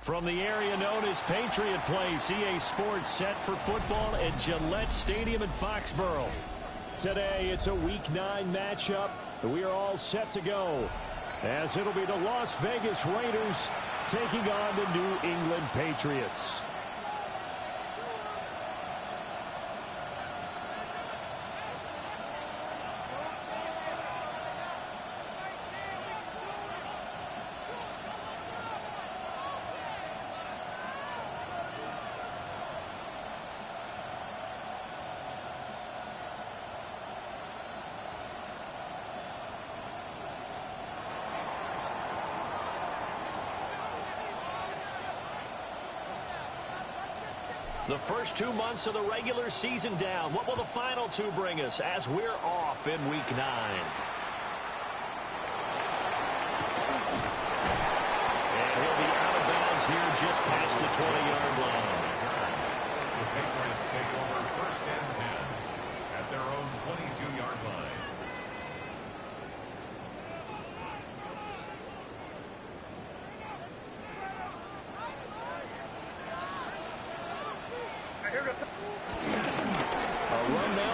From the area known as Patriot Place, EA Sports set for football at Gillette Stadium in Foxborough. Today, it's a Week 9 matchup, and we are all set to go, as it'll be the Las Vegas Raiders taking on the New England Patriots. The first 2 months of the regular season down. What will the final 2 bring us as we're off in Week 9? And he'll be out of bounds here just past the 20-yard line. The Patriots take over 1st and 10 at their own 22-yard line.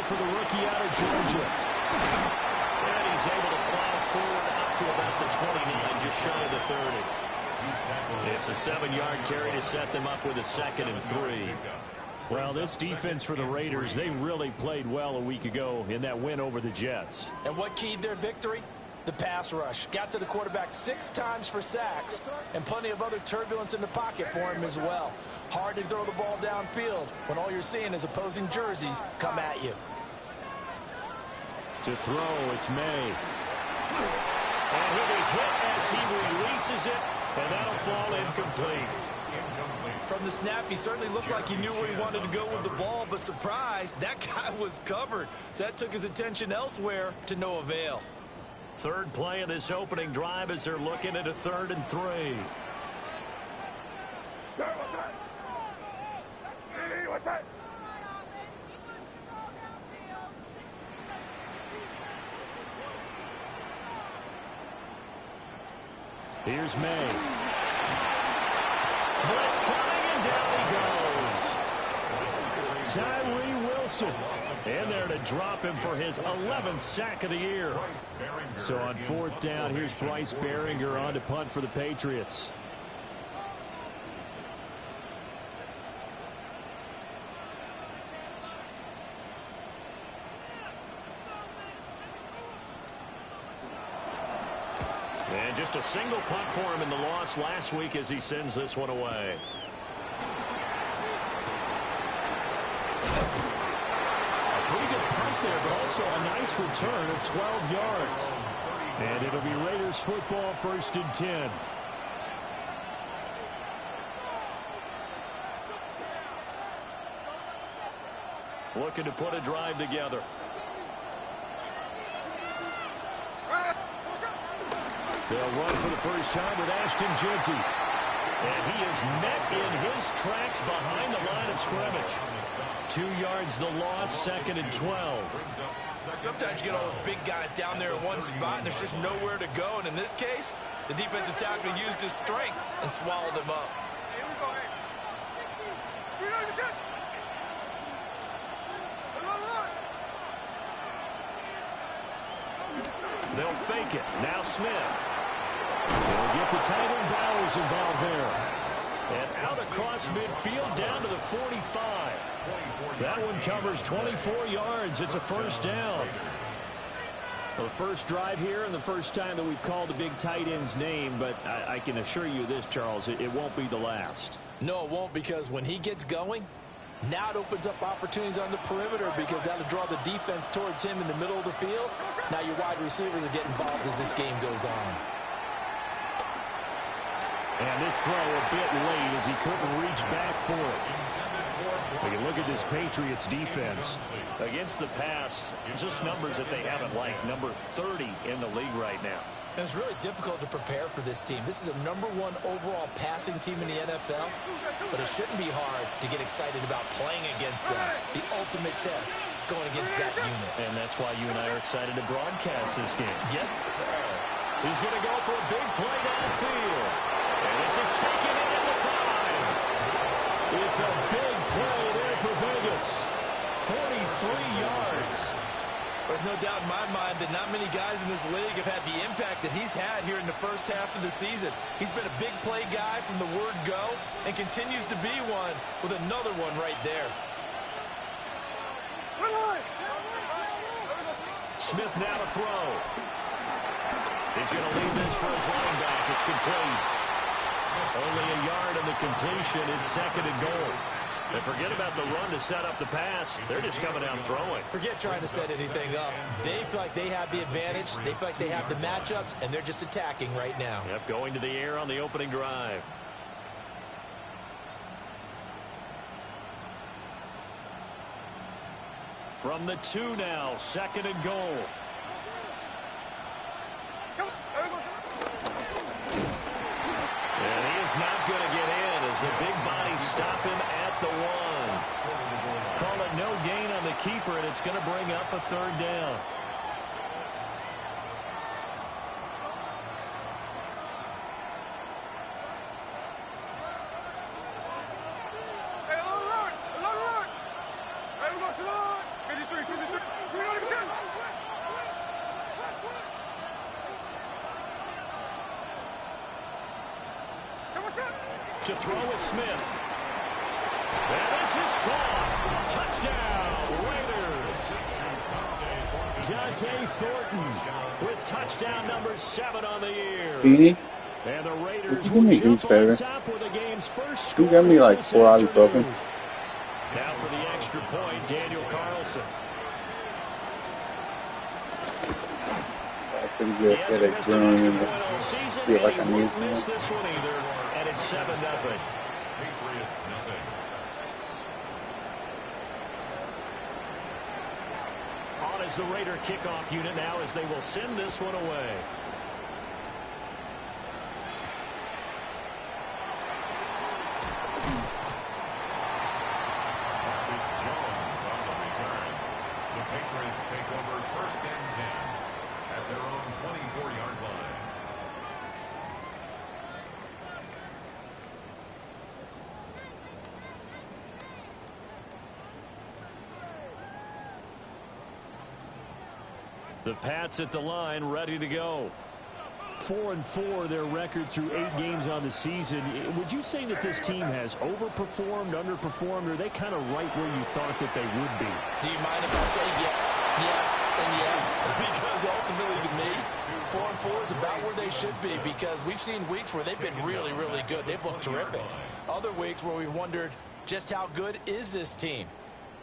For the rookie out of Georgia. And he's able to plow forward up to about the 29, just shy of the 30. It's a 7-yard carry to set them up with a 2nd and 3. Well, this defense for the Raiders, they really played well a week ago in that win over the Jets. And what keyed their victory? The pass rush. Got to the quarterback 6 times for sacks, and plenty of other turbulence in the pocket for him as well. Hard to throw the ball downfield when all you're seeing is opposing jerseys come at you. To throw, it's May. And he'll be hit as he releases it, and that'll fall incomplete. From the snap, he certainly looked like he knew where he wanted to go with the ball, but surprise, that guy was covered. So that took his attention elsewhere to no avail. Third play of this opening drive as they're looking at a 3rd and 3. What's that? Here's May. Blitz coming, and down he goes. Tyree Wilson. And there to drop him for his 11th sack of the year. So on 4th down, here's Bryce Behringer on to punt for the Patriots. And just a single punt for him in the loss last week as he sends this one away. A pretty good punt there, but also a nice return of 12 yards. And it'll be Raiders football, 1st and 10. Looking to put a drive together. They'll run for the first time with Ashton Jeanty. And he is met in his tracks behind the line of scrimmage. 2 yards the loss, 2nd and 12. Sometimes you get all those big guys down there in one spot, and there's just nowhere to go. And in this case, the defensive tackle used his strength and swallowed him up. They'll fake it. Now Smith. They'll get the tight end Bowers involved there. And out across midfield down to the 45. That one covers 24 yards. It's a 1st down. Well, the first drive here and the first time that we've called a big tight end's name, but I can assure you this, Charles, it won't be the last. No, it won't, because when he gets going, now it opens up opportunities on the perimeter because that'll draw the defense towards him in the middle of the field. Now your wide receivers are getting involved as this game goes on. And this throw a bit late as he couldn't reach back for it. We can look at this Patriots defense. Against the pass, just numbers that they haven't liked. Number 30 in the league right now. And it's really difficult to prepare for this team. This is the #1 overall passing team in the NFL, but it shouldn't be hard to get excited about playing against them. The ultimate test going against that unit. And that's why you and I are excited to broadcast this game. Yes, sir. He's going to go for a big play downfield. And this is taken in the 5. It's a big play there for Vegas. 43 yards. There's no doubt in my mind that not many guys in this league have had the impact that he's had here in the first half of the season. He's been a big play guy from the word go and continues to be one with another one right there. Smith now to throw. He's going to leave this for his running back. It's complete. Only a yard in the completion. It's 2nd and goal. And forget about the run to set up the pass. They're just coming out throwing. Forget trying to set anything up. They feel like they have the advantage. They feel like they have the matchups, and they're just attacking right now. Yep, going to the air on the opening drive. From the 2 now, 2nd and goal. And he is not going to get in as the big bodies stop him at the 1. Call it no gain on the keeper, and it's going to bring up a 3rd down. To throw with Smith. And this is caught. Touchdown, Raiders. Dante Thornton with touchdown number 7 on the year. Beanie, And the would Raiders you do will me a huge jump on favor? top with the game's first You score got me like this 4 hours afternoon. broken. Now for the extra point, Daniel Carlson. That's pretty He good. Get hasn't a missed an grown extra and point all season, feel like and I he need won't miss something. this one either. And it's 7-0. Patriots nothing. On as the Raider kickoff unit now as they will send this one away. Marcus Jones on the return. The Patriots take over 1st and 10 at their own 24-yard line. The Pats at the line, ready to go. 4-4, their record through 8 games on the season. Would you say that this team has overperformed, underperformed, or are they kind of right where you thought that they would be? Do you mind if I say yes, yes, and yes? Because ultimately to me, 4-4 is about where they should be, because we've seen weeks where they've been really, really good. They've looked terrific. Other weeks where we've wondered just how good is this team.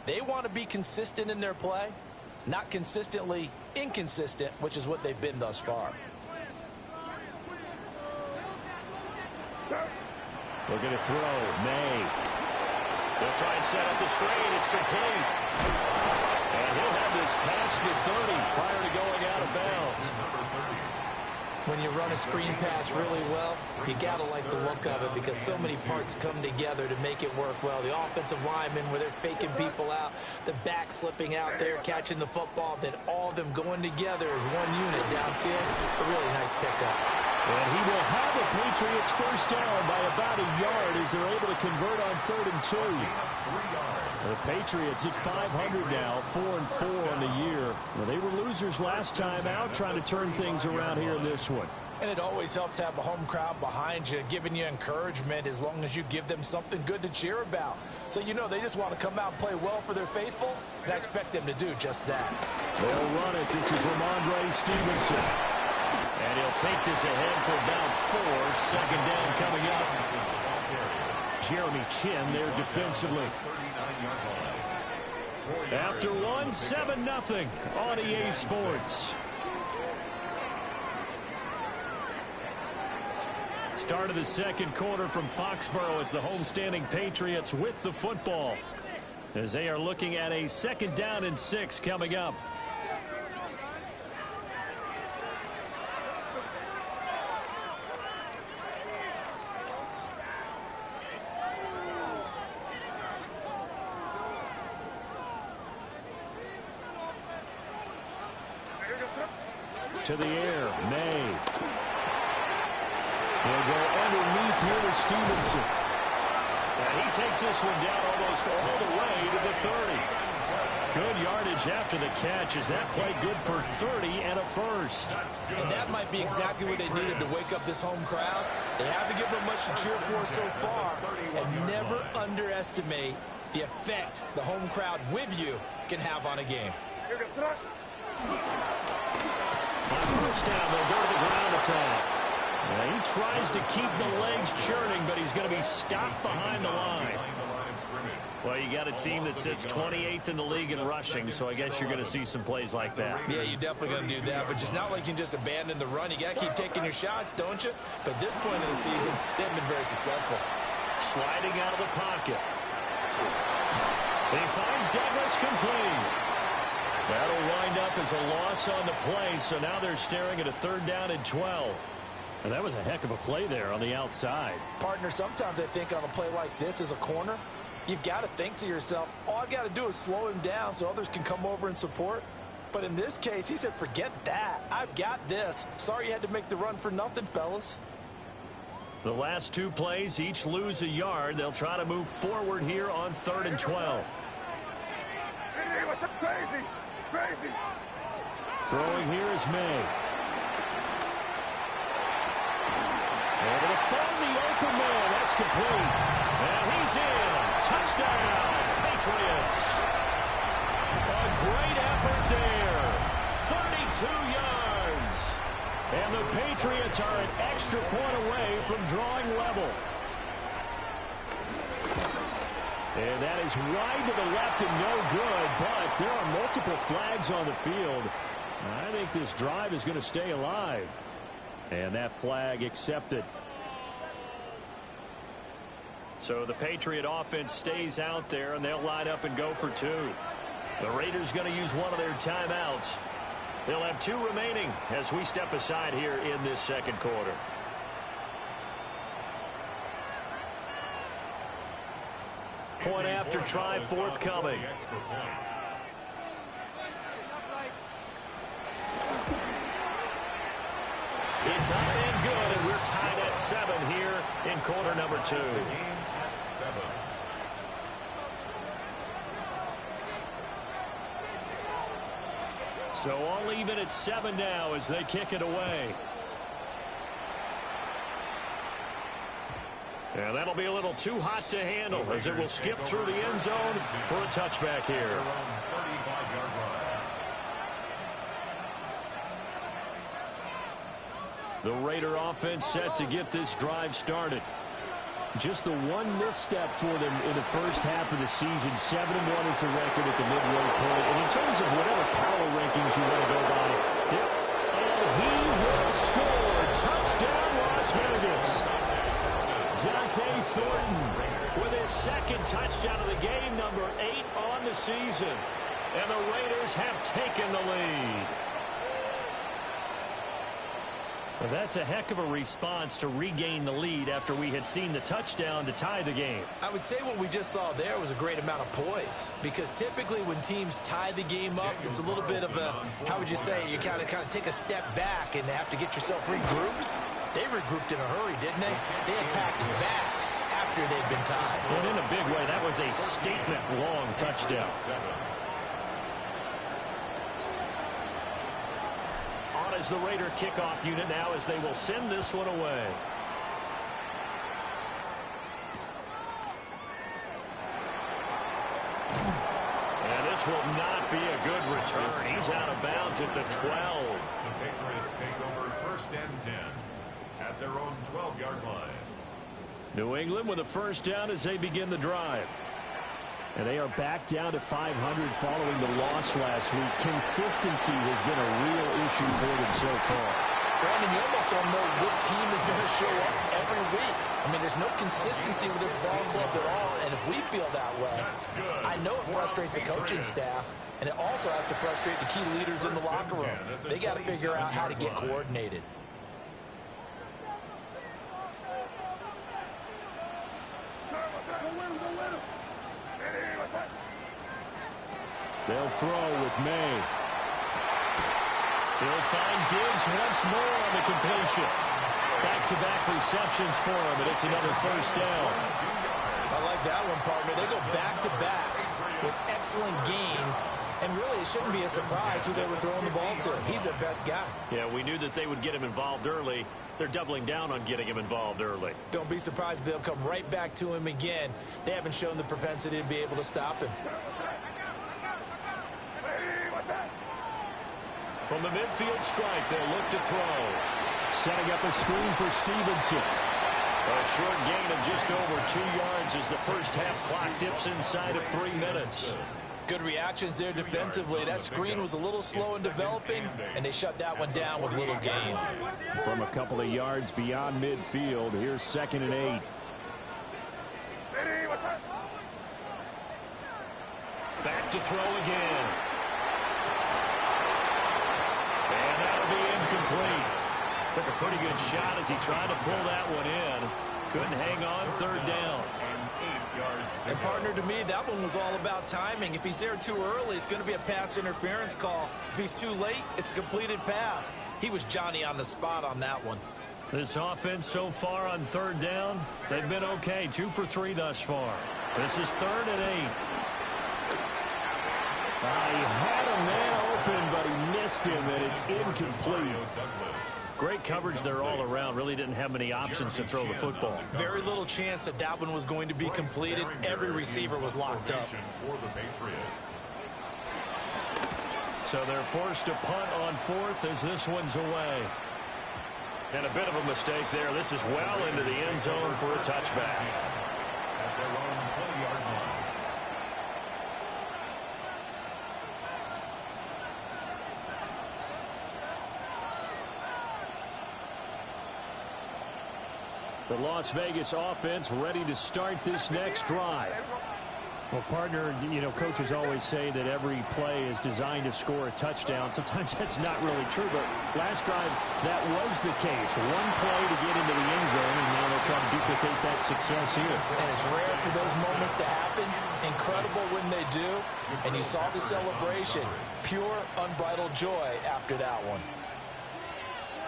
They want to be consistent in their play, not consistently inconsistent, which is what they've been thus far. Looking to throw. May. They'll try and set up the screen. It's complete. And he'll have this past the 30 prior to going out of bounds. When you run a screen pass really well, you gotta like the look of it because so many parts come together to make it work well. The offensive linemen where they're faking people out, the back slipping out there, catching the football, then all of them going together as one unit downfield. A really nice pickup. And he will have the Patriots first down by about a yard as they're able to convert on 3rd and 2. The Patriots at 500 now, 4-4 on the year. Well, they were losers last time out, trying to turn things around here in this one. And it always helps to have a home crowd behind you, giving you encouragement as long as you give them something good to cheer about. So you know they just want to come out and play well for their faithful, and I expect them to do just that. They'll run it. This is Ramondre Stevenson. And he'll take this ahead for about 4. 2nd down coming up. Jeremy Chin there defensively. After 1, 7-0 on EA Sports. Start of the 2nd quarter from Foxborough. It's the homestanding Patriots with the football as they are looking at a 2nd down and 6 coming up. To the air, May. He'll go underneath here with Stevenson. And he takes this one down almost all the way to the 30. Good yardage after the catch. Is that play good for 30 and a first? And that might be exactly what they needed to wake up this home crowd. They haven't given them much to cheer for so far. And never underestimate the effect the home crowd with you can have on a game. On first down, they'll go to the ground attack. He tries to keep the legs churning, but he's going to be stopped behind the line. Well, you got a team that sits 28th in the league in rushing, so I guess you're going to see some plays like that. Yeah, you're definitely going to do that, but it's not like you can just abandon the run. You got to keep taking your shots, don't you? But at this point in the season, they haven't been very successful. Sliding out of the pocket. He finds Douglas complete. That'll wind up as a loss on the play, so now they're staring at a 3rd down and 12. And that was a heck of a play there on the outside. Partner, sometimes I think on a play like this as a corner, you've got to think to yourself, all I've got to do is slow him down so others can come over and support. But in this case, he said, forget that. I've got this. Sorry you had to make the run for nothing, fellas. The last 2 plays each lose a yard. They'll try to move forward here on 3rd and 12. Hey, what's up, crazy? Crazy. Throwing here is May. Able to find the open man. That's complete. And he's in. Touchdown, Patriots. A great effort there. 32 yards. And the Patriots are an extra point away from drawing level. And that is wide to the left and no good, but there are multiple flags on the field. I think this drive is going to stay alive. And that flag accepted. So the Patriot offense stays out there, and they'll line up and go for 2. The Raiders going to use one of their timeouts. They'll have 2 remaining as we step aside here in this 2nd quarter. Point after try forthcoming. It's up and good, and we're tied at 7 here in quarter number 2. So all even at 7 now as they kick it away. And that'll be a little too hot to handle as it will skip through the end zone for a touchback here. The Raider offense set to get this drive started. Just the one misstep for them in the first half of the season. 7-1 is the record at the midway point. And in terms of whatever power rankings you want to go by, and he will score. Touchdown, Las Vegas. Dante Thornton with his 2nd touchdown of the game, number 8 on the season. And the Raiders have taken the lead. Well, that's a heck of a response to regain the lead after we had seen the touchdown to tie the game. I would say what we just saw there was a great amount of poise, because typically when teams tie the game up, it's a little bit of a, how would you say, you kind of take a step back and have to get yourself regrouped. They regrouped in a hurry, didn't they? They attacked back after they'd been tied. And in a big way, that was a statement-long touchdown. On as the Raider kickoff unit now as they will send this one away. And this will not be a good return. He's out of bounds at the 12. The Patriots take over 1st and 10 at their own 12-yard line. New England with a first down as they begin the drive. And they are back down to 500 following the loss last week. Consistency has been a real issue for them so far. Brandon, you almost don't know what team is going to show up every week. I mean, there's no consistency with this ball club at all, and if we feel that way, I know it frustrates the coaching staff, and it also has to frustrate the key leaders in the locker room. They got to figure out how to get coordinated. They'll throw with May. He'll find Diggs once more on the completion. Back back-to-back receptions for him, and it's another first down. I like that one, partner. They go back-to-back with excellent gains, and really it shouldn't be a surprise who they were throwing the ball to. He's their best guy. Yeah, we knew that they would get him involved early. They're doubling down on getting him involved early. Don't be surprised if they'll come right back to him again. They haven't shown the propensity to be able to stop him. From the midfield strike, they'll look to throw. Setting up a screen for Stevenson. A short gain of just over 2 yards as the first half clock dips inside of 3 minutes. Good reactions there defensively. That screen was a little slow in developing, and they shut that one down with little gain. From a couple of yards beyond midfield, here's 2nd and 8. Back to throw again. And that'll be incomplete. Took a pretty good shot as he tried to pull that one in. Couldn't hang on, 3rd down. And partner, to me, that one was all about timing. If he's there too early, it's going to be a pass interference call. If he's too late, it's a completed pass. He was Johnny on the spot on that one. This offense so far on 3rd down, they've been okay. 2 for 3 thus far. This is 3rd and 8. He had a man open, but he missed him, and it's incomplete. Great coverage there all around. Really didn't have many options to throw the football. Very little chance that that one was going to be completed. Every receiver was locked up. So they're forced to punt on 4th as this one's away. And a bit of a mistake there. This is well into the end zone for a touchback. At their own 20-yard line. The Las Vegas offense ready to start this next drive. Well, partner, you know, coaches always say that every play is designed to score a touchdown. Sometimes that's not really true, but last drive, that was the case. One play to get into the end zone, and now they'll try to duplicate that success here. And it's rare for those moments to happen. Incredible when they do. And you saw the celebration. Pure, unbridled joy after that one.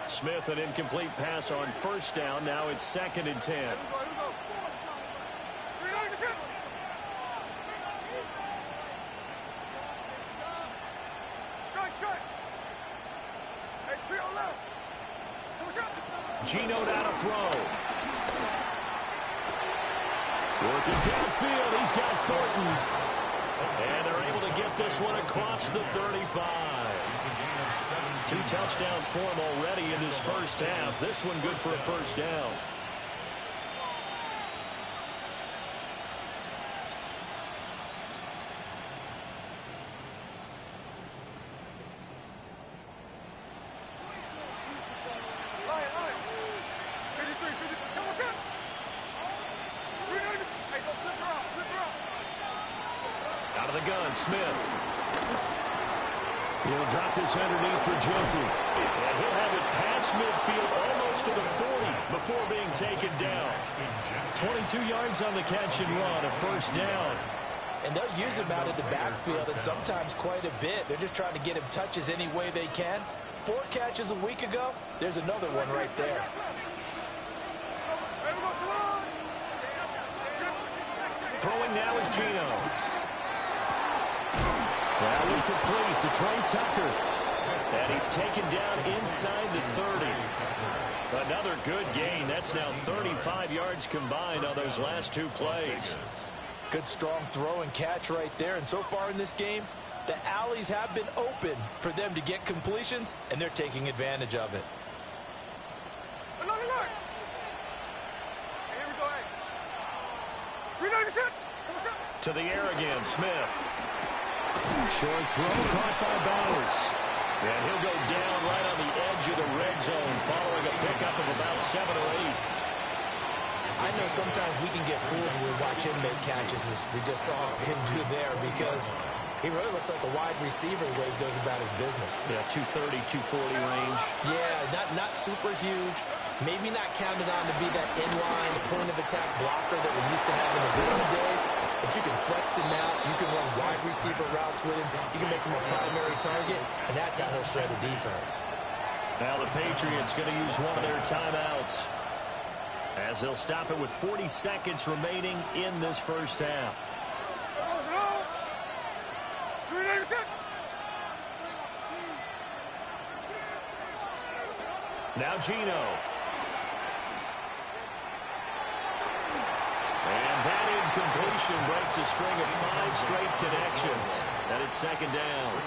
Smith, an incomplete pass on 1st down. Now it's 2nd and 10. Gino down to throw. Working downfield. He's got Thornton. And they're able to get this one across the 35. 2 touchdowns for him already in this first half. This one good for a 1st down. Out of the gun, Smith. He'll drop this underneath for Genty. And he'll have it past midfield almost to the 40 before being taken down. 22 yards on the catch and run, a 1st down. And they'll use him out of the backfield, and sometimes quite a bit. They're just trying to get him touches any way they can. 4 catches a week ago. There's another one right there. Throwing now is Gino. Well, incomplete to Trey Tucker. And he's taken down inside the 30. Another good gain. That's now 35 yards combined on those last 2 plays. Good strong throw and catch right there. And so far in this game, the alleys have been open for them to get completions, and they're taking advantage of it. To the air again, Smith. Short throw caught by Bowers. And he'll go down right on the edge of the red zone following a pickup of about 7 or 8. I know sometimes we can get fooled when we watch him make catches, as we just saw him do there, because he really looks like a wide receiver the way he goes about his business. Yeah, 230, 240 range. Yeah, not super huge. Maybe not counted on to be that inline point-of-attack blocker that we used to have in the early days, but you can flex him out. You can run wide receiver routes with him. You can make him a primary target, and that's how he'll shred the defense. Now the Patriots going to use one of their timeouts. As they'll stop it with 40 seconds remaining in this first half. Now Gino. And that incompletion breaks a string of 5 straight connections. And it's second down.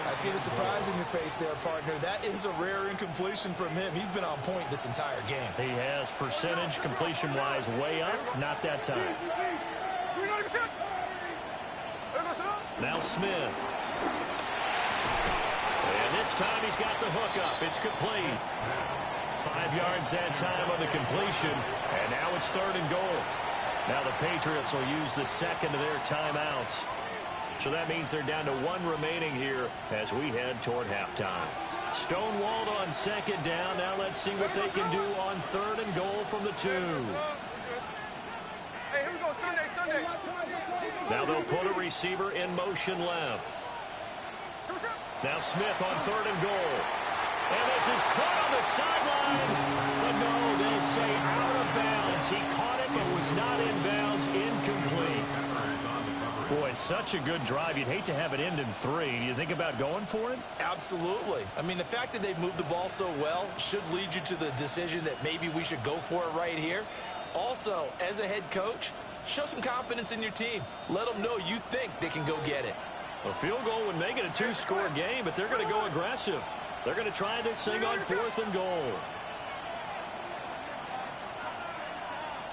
I see the surprise in your face there, partner. That is a rare incompletion from him. He's been on point this entire game. He has percentage completion-wise way up. Not that time. Now Smith. And this time he's got the hook up. It's complete. 5 yards that time on the completion. And now it's 3rd and goal. Now the Patriots will use the second of their timeouts. So that means they're down to 1 remaining here as we head toward halftime. Stonewalled on second down. Now let's see what they can do on 3rd and goal from the 2. Hey, here we go. Sunday. Now they'll put a receiver in motion left. Now Smith on 3rd and goal. And this is caught on the sideline. But no, they'll say out of bounds. He caught it but was not in bounds. Incomplete. Boy, such a good drive. You'd hate to have it end in 3. Do you think about going for it? Absolutely. I mean, the fact that they've moved the ball so well should lead you to the decision that maybe we should go for it right here. Also, as a head coach, show some confidence in your team. Let them know you think they can go get it. A field goal would make it a 2-score game, but they're going to go aggressive. They're going to try this thing on 4th and goal.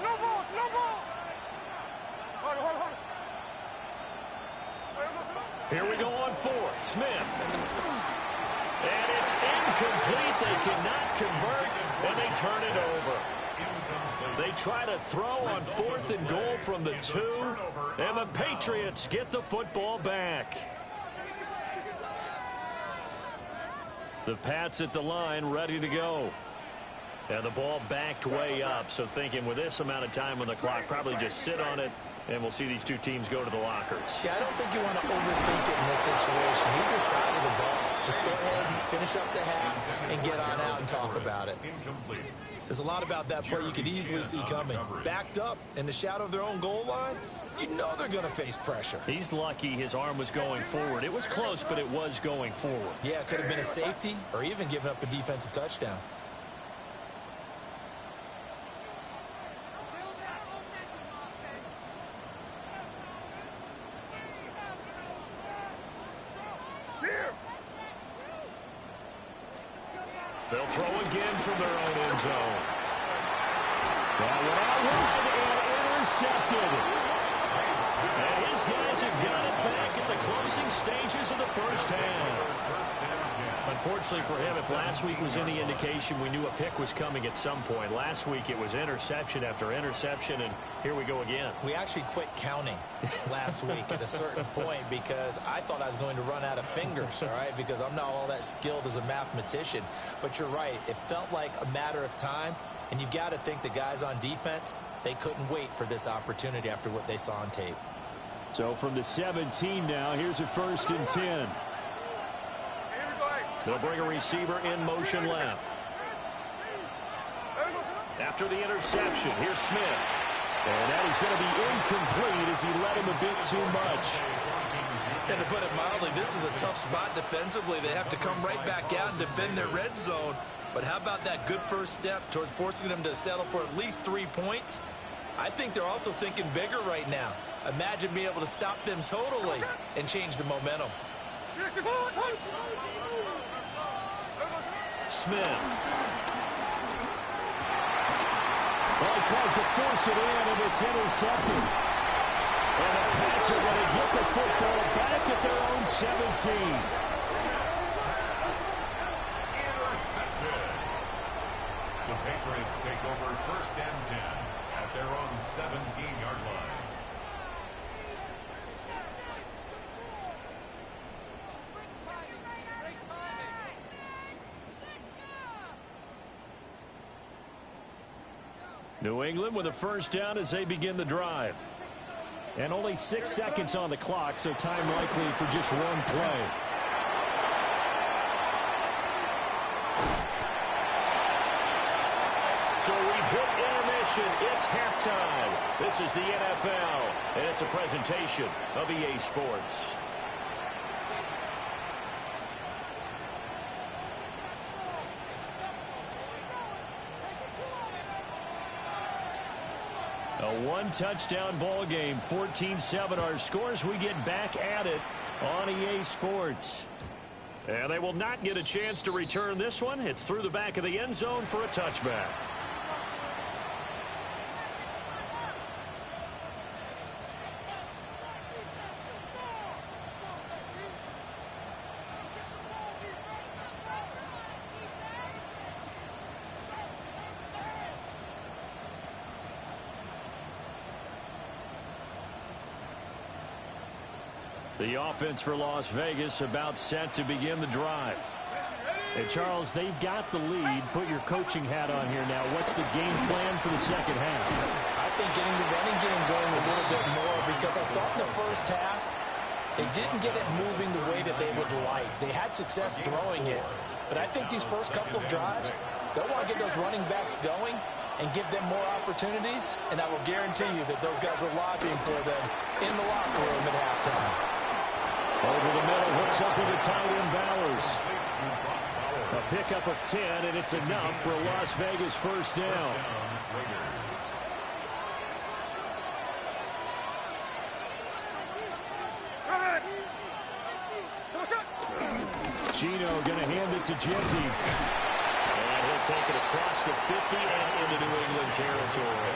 No ball. Hold. Here we go on 4th. Smith. And it's incomplete. They cannot convert, and they turn it over. They try to throw on 4th and goal from the 2, and the Patriots get the football back. The Pats at the line, ready to go. And the ball backed way up, so thinking with this amount of time on the clock, probably just sit on it, and we'll see these 2 teams go to the lockers. Yeah, I don't think you want to overthink it in this situation. Either side of the ball. Just go ahead and finish up the half and get on out and talk about it. There's a lot about that play you could easily see coming. Backed up in the shadow of their own goal line, you know they're going to face pressure. He's lucky his arm was going forward. It was close, but it was going forward. Yeah, it could have been a safety or even given up a defensive touchdown. They'll throw again from their own end zone. That went out wide and intercepted. And his guys have got it back at the closing stages of the first half. Unfortunately for him, if last week was any indication, we knew a pick was coming at some point. Last week it was interception after interception, and here we go again. We actually quit counting last week at a certain point because I thought I was going to run out of fingers, all right, because I'm not all that skilled as a mathematician. But you're right. It felt like a matter of time, and you got to think the guys on defense, they couldn't wait for this opportunity after what they saw on tape. So from the 17 now, here's a 1st and 10. They'll bring a receiver in motion left. After the interception, here's Smith. And that is going to be incomplete as he led him a bit too much. And to put it mildly, this is a tough spot defensively. They have to come right back out and defend their red zone. But how about that good first step towards forcing them to settle for at least 3 points? I think they're also thinking bigger right now. Imagine being able to stop them totally and change the momentum. Smith. Well, he tries to force it in, and it's intercepted. And the Pats are going to get the football back at their own 17. Intercepted. The Patriots take over 1st and 10 at their own 17-yard line. New England with a 1st down as they begin the drive. And only 6 seconds on the clock, so time likely for just one play. So we've hit intermission. It's halftime. This is the NFL, and it's a presentation of EA Sports. A one-touchdown ball game, 14-7 our scores. We get back at it on EA Sports. And they will not get a chance to return this one. It's through the back of the end zone for a touchback. The offense for Las Vegas about set to begin the drive. Hey, Charles, they've got the lead. Put your coaching hat on here now. What's the game plan for the second half? I think getting the running game going a little bit more, because I thought in the first half they didn't get it moving the way that they would like. They had success throwing it. But I think these first couple of drives, they'll want to get those running backs going and give them more opportunities. And I will guarantee you that those guys were lobbying for them in the locker room at halftime. Over the middle, hooks up with the tight end Bowers. A pickup of 10, and it's enough for a Las Vegas first down. Gino going to hand it to Genty. And he'll take it across the 50 and into New England territory.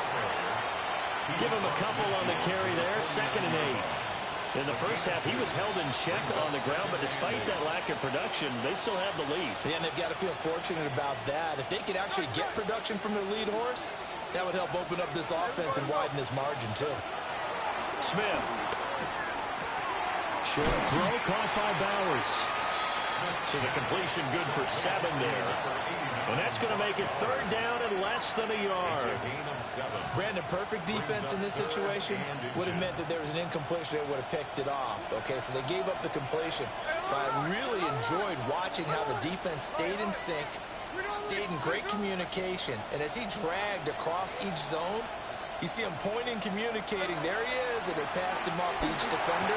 Give him a couple on the carry there, 2nd and 8. In the first half, he was held in check on the ground, but despite that lack of production, they still have the lead. Yeah, and they've got to feel fortunate about that. If they could actually get production from their lead horse, that would help open up this offense and widen this margin, too. Smith. Short throw caught by Bowers. So the completion good for 7 there. And that's going to make it 3rd down and less than a yard. Brandon, perfect defense in this situation would have meant that there was an incompletion that would have picked it off. Okay, so they gave up the completion. But I really enjoyed watching how the defense stayed in sync, stayed in great communication. And as he dragged across each zone, you see him pointing, communicating. There he is, and they passed him off to each defender.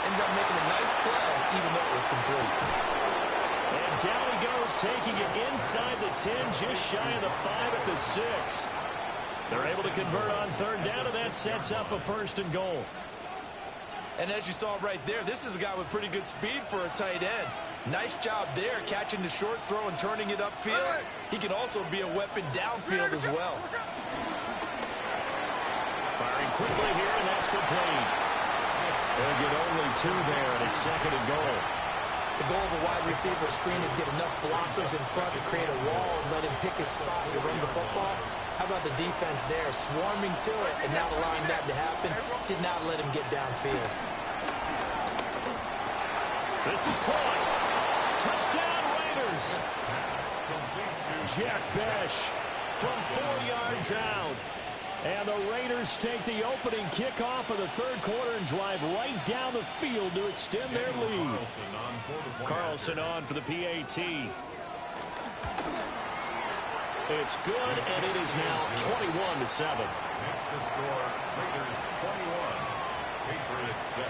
Ended up making a nice play, even though it was complete. And down he goes, taking it inside the 10, just shy of the 5 at the 6. They're able to convert on 3rd down, and that sets up a 1st and goal. And as you saw right there, this is a guy with pretty good speed for a tight end. Nice job there, catching the short throw and turning it upfield. He can also be a weapon downfield as well. Firing quickly here, and that's complete. They'll get only 2 there, and it's 2nd and goal. The goal of a wide receiver screen is get enough blockers in front to create a wall and let him pick his spot to run the football. How about the defense there, swarming to it and not allowing that to happen? Did not let him get downfield. This is caught. Touchdown Raiders. Jack Besh from 4 yards out. And the Raiders take the opening kickoff of the 3rd quarter and drive right down the field to extend their lead. Carlson on for the PAT. It's good, and it is now 21-7. Makes the score Raiders 21, Patriots 7.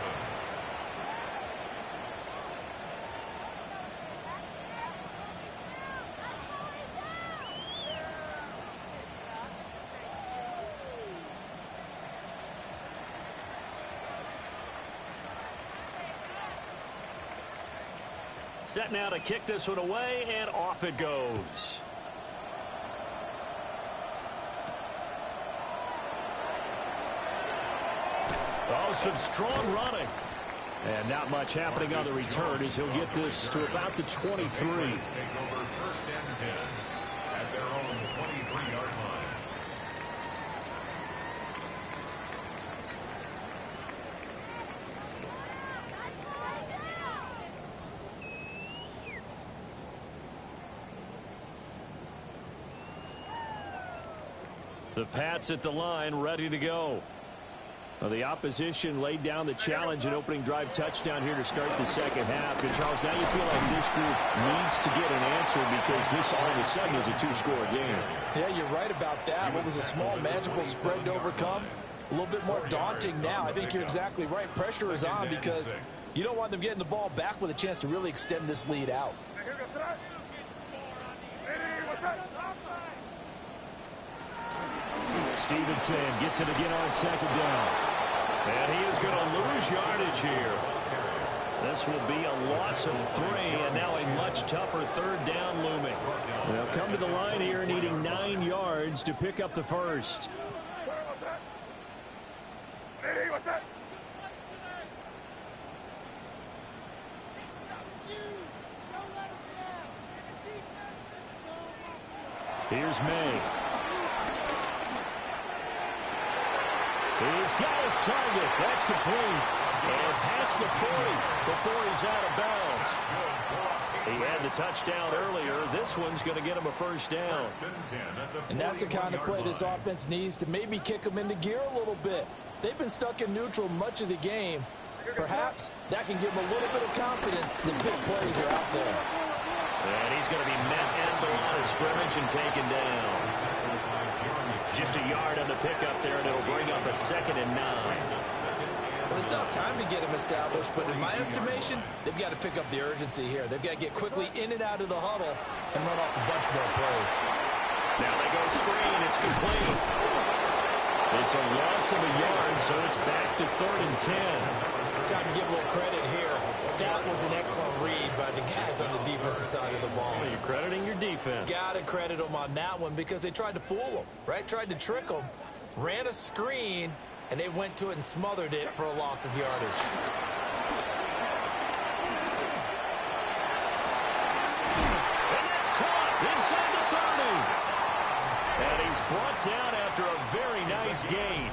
Set now to kick this one away, and off it goes. Oh, some strong running. And not much happening on the return as he'll get this to about the 23. Take over 1st and 10 at their own 23-yard line. The Pats at the line, ready to go. Well, the opposition laid down the challenge and opening drive touchdown here to start the second half. And, Charles, now you feel like this group needs to get an answer because this all of a sudden is a two-score game. Yeah, you're right about that. What was a small, magical spread to overcome? A little bit more daunting now. I think you're exactly right. Pressure is on because you don't want them getting the ball back with a chance to really extend this lead out. Stevenson gets it again on second down. And he is going to lose yardage here. This will be a loss of 3, and now a much tougher third down looming. They'll come to the line here needing 9 yards to pick up the first. Here's May. He's got his target. That's complete. And past the 40 before he's out of bounds. He had the touchdown earlier. This one's going to get him a first down. And that's the kind of play this offense needs to maybe kick them into gear a little bit. They've been stuck in neutral much of the game. Perhaps that can give them a little bit of confidence that big plays are out there. And he's going to be met at the line of scrimmage and taken down. Just a yard on the pickup there, and it'll bring up a 2nd and 9. Well, it's tough time to get him established, but in my estimation, they've got to pick up the urgency here. They've got to get quickly in and out of the huddle and run off a bunch more plays. Now they go screen. It's complete. It's a loss of a yard, so it's back to 3rd and 10. Time to give a little credit here. That was an excellent read by the guys on the defensive side of the ball. Well, you're crediting your defense. Got to credit them on that one because they tried to fool them, right? Tried to trick them, ran a screen, and they went to it and smothered it for a loss of yardage. And that's caught inside the 30. And he's brought down after a very nice gain.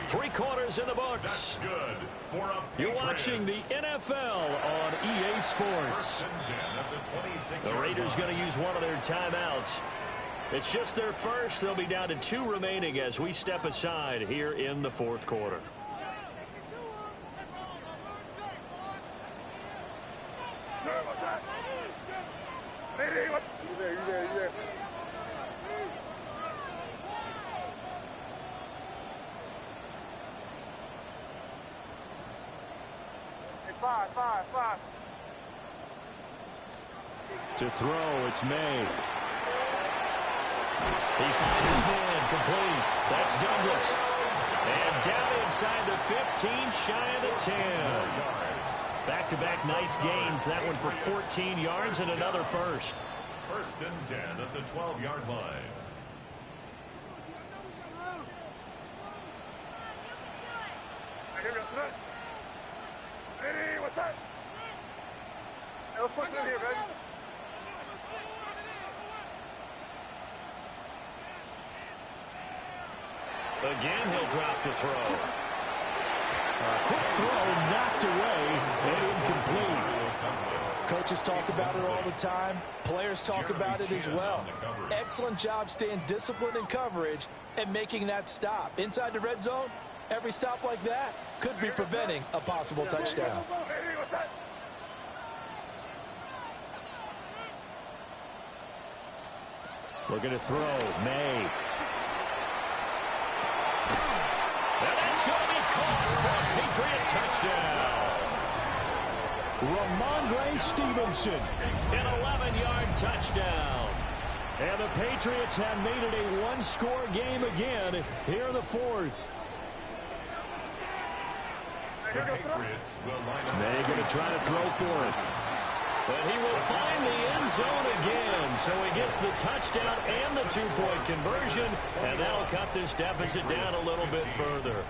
3 quarters in the books. You're watching the NFL on EA Sports. The Raiders going to use one of their timeouts. It's just their first. They'll be down to 2 remaining as we step aside here in the 4th quarter. Five. To throw, it's May. He finds his man, complete. That's Douglas. And down inside the 15, shy of the 10. Back-to-back nice gains. That one for 14 yards and another first. 1st and 10 at the 12-yard line. Hey, what's that? Hey, let's put it in here, baby. Again, he'll drop to throw. A quick throw knocked away and incomplete. Coaches talk about it all the time. Players talk about it as well. Excellent job staying disciplined in coverage and making that stop. Inside the red zone, every stop like that could be preventing a possible touchdown. Hey, what's that? Looking to throw, May. And that's going to be caught for a Patriot touchdown. Ramondre Stevenson, an 11-yard touchdown. And the Patriots have made it a 1-score game again here in the 4th. The Patriots will line up. They're going to try to throw for it. But he will find the end zone again. So he gets the touchdown and the 2-point conversion. And that'll cut this deficit down a little bit further.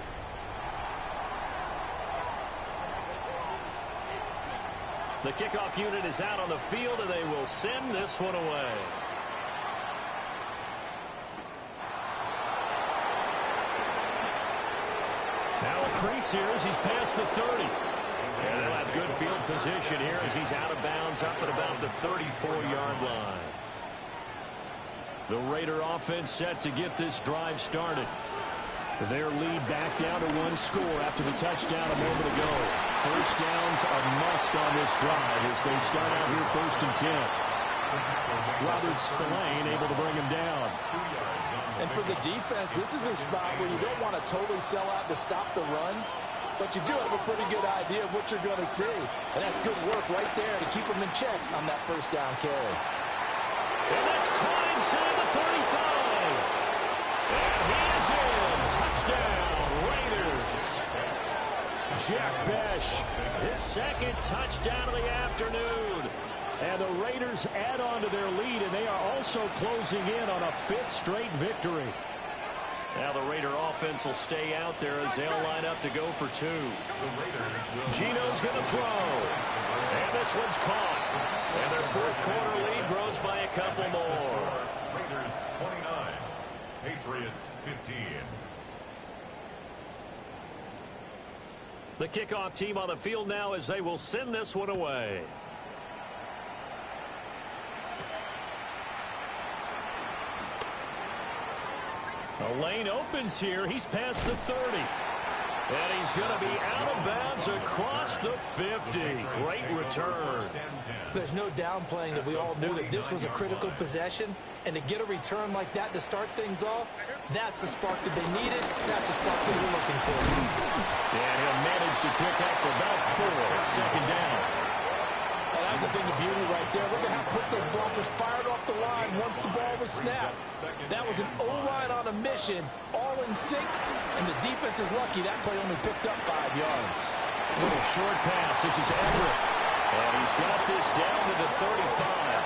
The kickoff unit is out on the field, and they will send this one away. Now a crease here as he's past the 30. And they'll have good field position here as he's out of bounds up at about the 34-yard line. The Raider offense set to get this drive started. Their lead back down to one score after the touchdown a moment ago. First down's a must on this drive as they start out here 1st and 10. Robert Spillane able to bring him down. And for the defense, this is a spot where you don't want to totally sell out to stop the run, but you do have a pretty good idea of what you're going to see. And that's good work right there to keep them in check on that first down carry. And that's caught inside the 35. And he is in. Touchdown, Raiders. Jack Bech, his second touchdown of the afternoon. And the Raiders add on to their lead, and they are also closing in on a 5th straight victory. Now the Raider offense will stay out there as they'll line up to go for 2. Gino's going to throw. And this one's caught. And their 4th quarter lead grows by a couple more. Raiders 29, Patriots 15. The kickoff team on the field now as they will send this one away. The lane opens here. He's past the 30. And he's going to be out of bounds across the 50. Great return. There's no downplaying that we all knew that this was a critical possession. And to get a return like that to start things off, that's the spark that they needed. That's the spark they were looking for. And he'll manage to pick up about 4 at 2nd down. Oh, that was a thing of beauty right there. Look at how quick those blockers fired off the line once the ball was snapped. That was an O-line on a mission, all in sync, and the defense is lucky that play only picked up 5 yards. Little short pass. This is Everett. And he's got this down to the 35.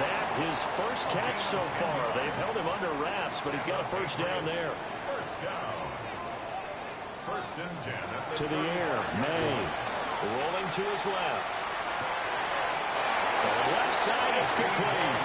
That his first catch so far. They've held him under wraps, but he's got a first down there. First down. 1st and 10. To the air. May. Rolling to his left. The left side, it's complete.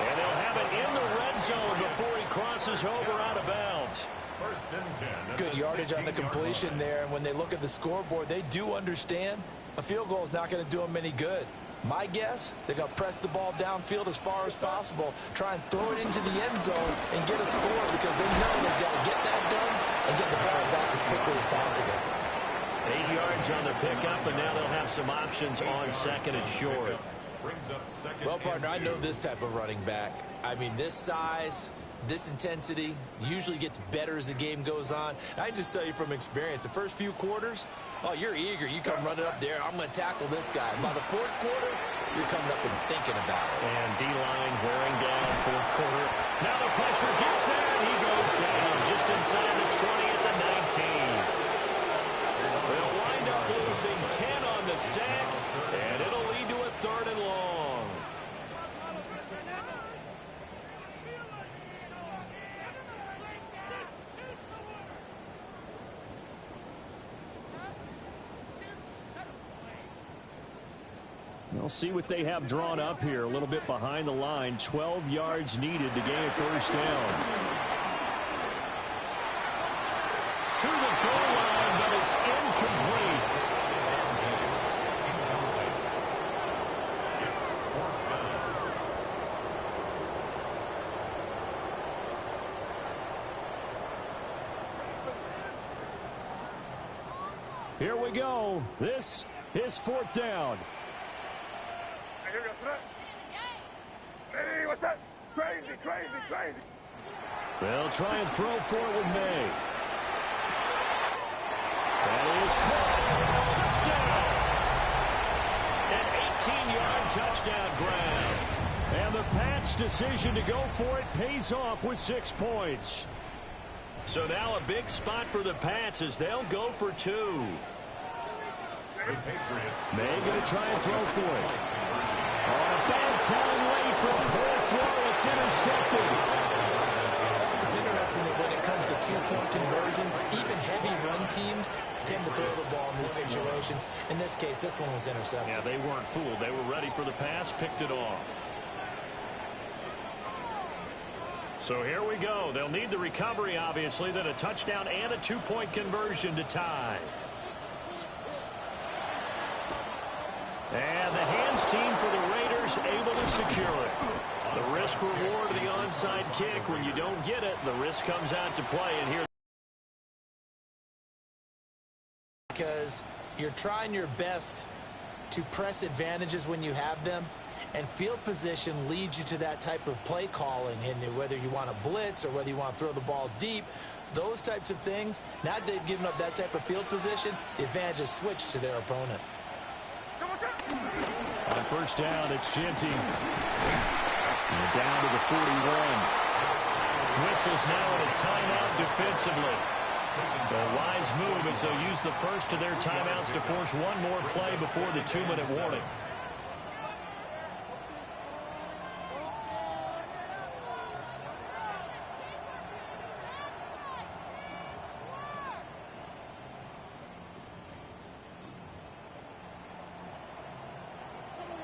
And they'll have it in the red zone before he crosses over out of bounds. 1st and 10. Good yardage on the completion there, and when they look at the scoreboard, they do understand a field goal is not going to do them any good. My guess, they're going to press the ball downfield as far as possible, try and throw it into the end zone and get a score because they know they've got to get that done and get the ball back as quickly as possible. 8 yards on the pickup, and now they'll have some options on 2nd and short. Well, partner, I know this type of running back. I mean, this size, this intensity usually gets better as the game goes on. I can just tell you from experience, the first few quarters, oh, you're eager. You come running up there, I'm going to tackle this guy. By the 4th quarter, you're coming up and thinking about it. And D-line wearing down 4th quarter. Now the pressure gets there, and he goes down just inside the 20 at the 19. They'll wind up losing 10 on the sack, and it'll lead to a 3rd and long. We'll see what they have drawn up here. A little bit behind the line. 12 yards needed to gain a first down. To the goal line, but it's incomplete. Here we go. This is 4th down. Hey, here we go, Snap. Hey, what's that? Crazy, crazy, crazy. They'll try and throw for it with May. That is caught. Touchdown. An 18-yard touchdown grab. And the Pats' decision to go for it pays off with 6 points. So now a big spot for the Pats as they'll go for 2. May going to try and throw for it. On a bad time late for a poor throw. It's intercepted. It's interesting that when it comes to 2-point conversions, even heavy run teams tend to throw the ball in these situations. In this case, this one was intercepted. Yeah, they weren't fooled. They were ready for the pass, picked it off. So here we go. They'll need the recovery, obviously, then a touchdown and a 2-point conversion to tie. And the hands team for the Raiders able to secure it. The risk reward of the onside kick. When you don't get it, the risk comes out to play. And here because you're trying your best to press advantages when you have them, and field position leads you to that type of play calling, and whether you want to blitz or whether you want to throw the ball deep, those types of things. Now that they've given up that type of field position, the advantage is switched to their opponent. On first down, it's Ginty. And down to the 41. Whistles now in a timeout defensively. So a wise move as they'll use the first of their timeouts to force one more play before the 2-minute warning.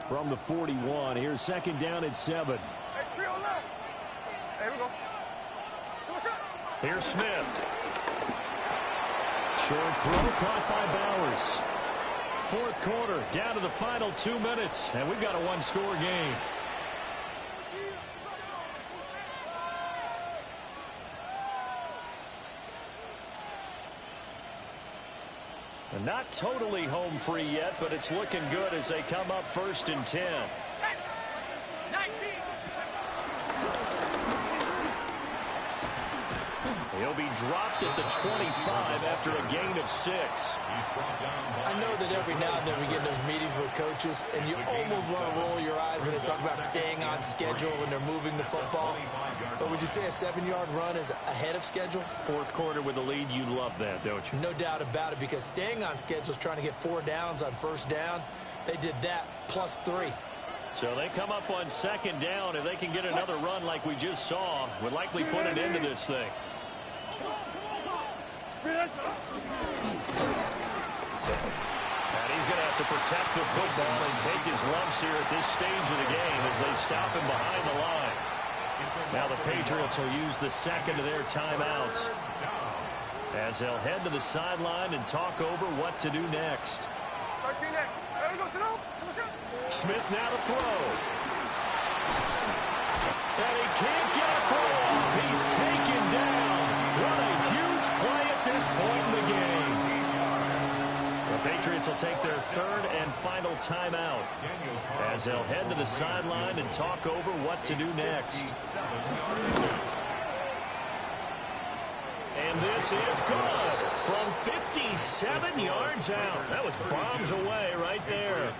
From the 41, here's second down at 7. Hey, trio left. Here we go. Here's Smith. Short throw caught by Bowers. Fourth quarter, down to the final 2 minutes, and we've got a one-score game. And not totally home free yet, but it's looking good as they come up first and 10. He'll be dropped at the 25 after a gain of 6. I know that every now and then we get in those meetings with coaches, and you almost want to roll your eyes when they talk about staying on schedule when they're moving the football. But would you say a 7-yard run is ahead of schedule? Fourth quarter with the lead, you love that, don't you? No doubt about it, because staying on schedule is trying to get 4 downs on first down. They did that plus 3. So they come up on second down. If they can get another run like we just saw, would likely put an end to this thing. And he's going to have to protect the football and take his lumps here at this stage of the game as they stop him behind the line. Now the Patriots will use the second of their timeouts as they'll head to the sideline and talk over what to do next. Smith now to throw. And he can't get a throw off. He's taken down. What a huge play at this point in the game. The Patriots will take their third and final timeout as they'll head to the sideline and talk over what to do next. And this is good from 57 yards out. That was bombs away right there.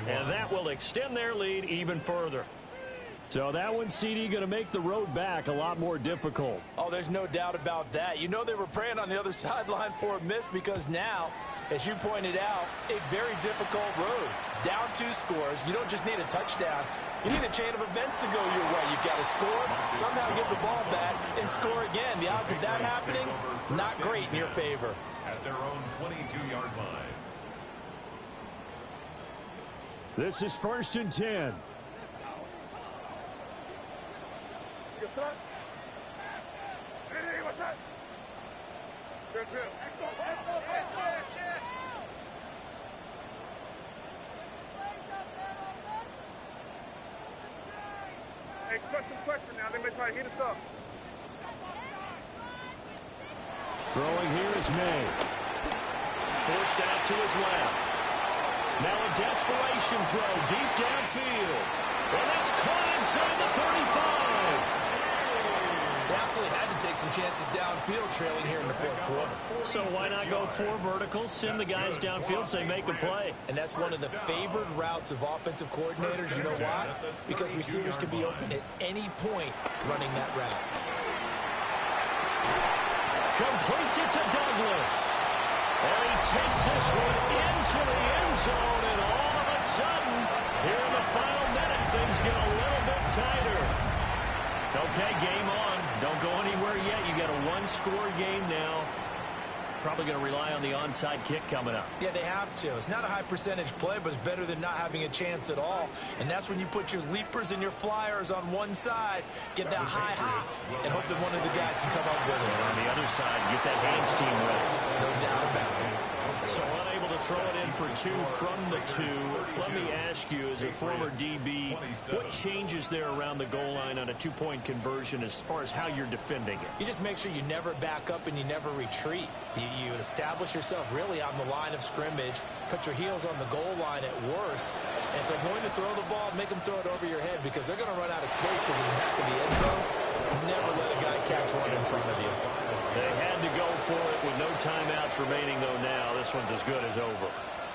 And that will extend their lead even further. So that one, CD, going to make the road back a lot more difficult. Oh, there's no doubt about that. You know they were praying on the other sideline for a miss, because now, as you pointed out, a very difficult road. Down 2 scores. You don't just need a touchdown. You need a chain of events to go your way. You've got to score, somehow get the ball back, and score again. The odds of that happening, not great in your favor. At their own 22-yard line. This is first and 10. Question now. They may try to hit us up. Throwing here is May. Forced out to his left. Now a desperation throw deep downfield. And that's caught inside the 35. They absolutely had to take some chances downfield trailing here in the fourth quarter. So why not go 4 verticals, send the guys downfield, say make a play? And that's one of the favored routes of offensive coordinators. You know why? Because receivers can be open at any point running that route. Completes it to Douglas. And he takes this one into the end zone, and all of a sudden, here in the final minute, things get a little bit tighter. Okay, game on. Don't go anywhere yet. You got a one-score game now. Probably going to rely on the onside kick coming up. Yeah, they have to. It's not a high percentage play, but it's better than not having a chance at all. And that's when you put your leapers and your flyers on one side, get that high hop, and hope that one of the guys can come up with it. And on the other side, get that hands team ready. No doubt about it. So unable to to throw it in for 2 from the 2. Let me ask you, as a former DB, what changes there around the goal line on a 2-point conversion as far as how you're defending it? You just make sure you never back up and you never retreat. You establish yourself really on the line of scrimmage, put your heels on the goal line at worst, and if they're going to throw the ball, make them throw it over your head because they're going to run out of space because of the back of the end zone. Never let a guy catch one in front of you. They had to go for it with no timeouts remaining, though. Now this one's as good as over.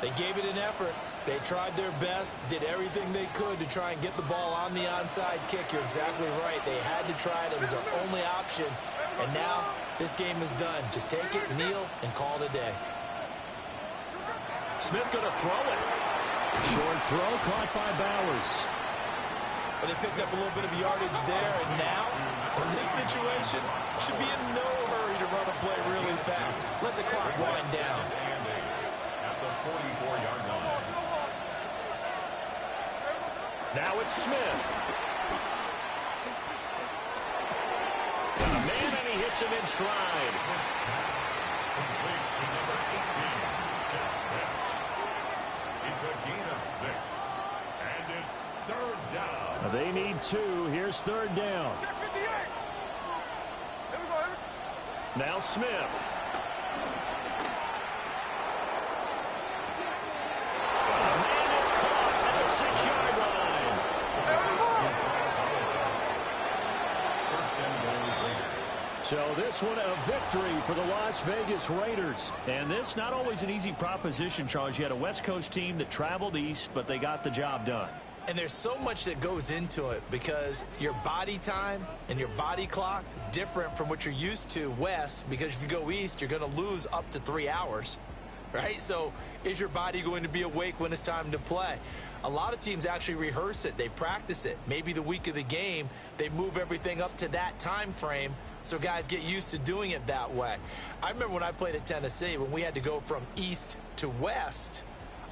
They gave it an effort. They tried their best, did everything they could to try and get the ball on the onside kick. You're exactly right. They had to try it. It was their only option. And now this game is done. Just take it, kneel, and call it a day. Smith going to throw it. Short throw caught by Bowers. Well, they picked up a little bit of yardage there, and now, in this situation, should be in no hurry to run a play really fast. Let the clock wind down. At the 44-yard line. Now it's Smith. Got a man, and he hits him in stride. Complete to number 18, Jack Bell. It's a gain of 6, and it's 3rd down. They need 2. Here's 3rd down. Check 58. Here we go. Now Smith. A man that's caught at the 6-yard line. First and goal, Raiders. So this one a victory for the Las Vegas Raiders. And this not always an easy proposition, Charles. You had a West Coast team that traveled east, but they got the job done. And there's so much that goes into it because your body time and your body clock different from what you're used to west, because if you go east, you're going to lose up to 3 hours, right? So is your body going to be awake when it's time to play? A lot of teams actually rehearse it. They practice it. Maybe the week of the game, they move everything up to that time frame so guys get used to doing it that way. I remember when I played at Tennessee, when we had to go from east to west,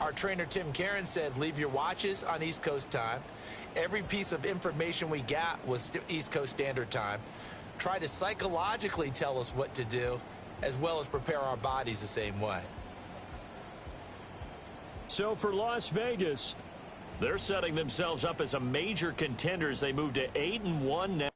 our trainer, Tim Karen, said, leave your watches on East Coast time. Every piece of information we got was East Coast Standard Time. Try to psychologically tell us what to do, as well as prepare our bodies the same way. So for Las Vegas, they're setting themselves up as a major contender as they move to 8-1 now.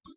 you